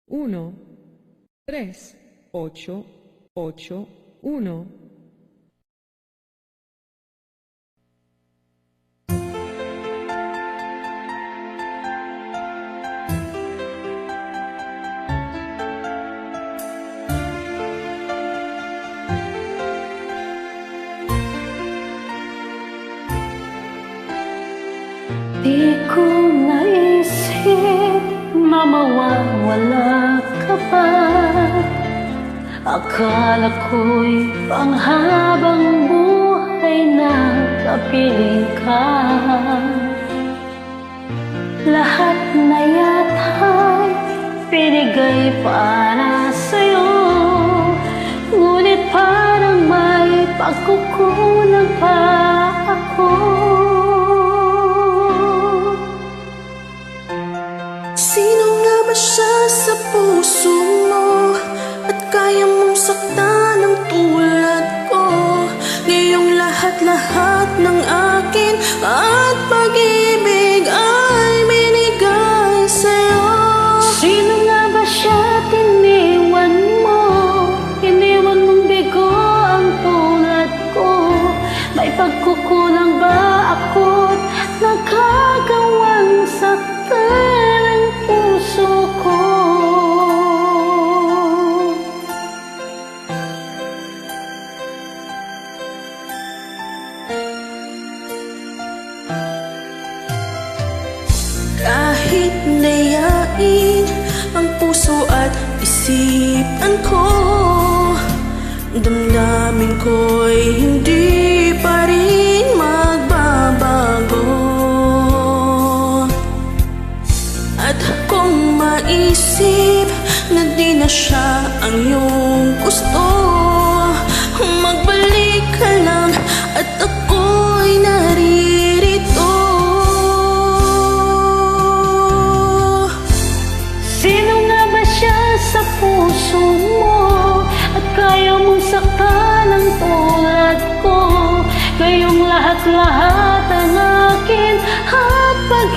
1 3 8 8 1. Di ko naisip na mawawala ka pa. Akala ko'y panghabang buhay na kapiling ka. Lahat na yata'y pinigay para sa'yo, ngunit parang may pagkukulang pa ako. Sino nga ba siya sa puso mo at kaya mong saktan ng tulad ko? Ngayong lahat-lahat ng akin at pag-ibig ay binigay sa'yo. Sino nga ba siya tiniwan mo? Iniwan mong bigo ang tulad ko. May pagkukulang ba ako't nagkagawang saktan ang puso ko? Kahit nayain ang puso at isipan ko, damdamin ko'y hindi pa rin magbabago. At kung maisip na di na siya ang iyong gusto, magbalik ka lang at ako'y naririto. Sino nga ba siya sa puso mo at kaya mong saktan ang tulad ko? Ngayong lahat-lahat ang akin at pag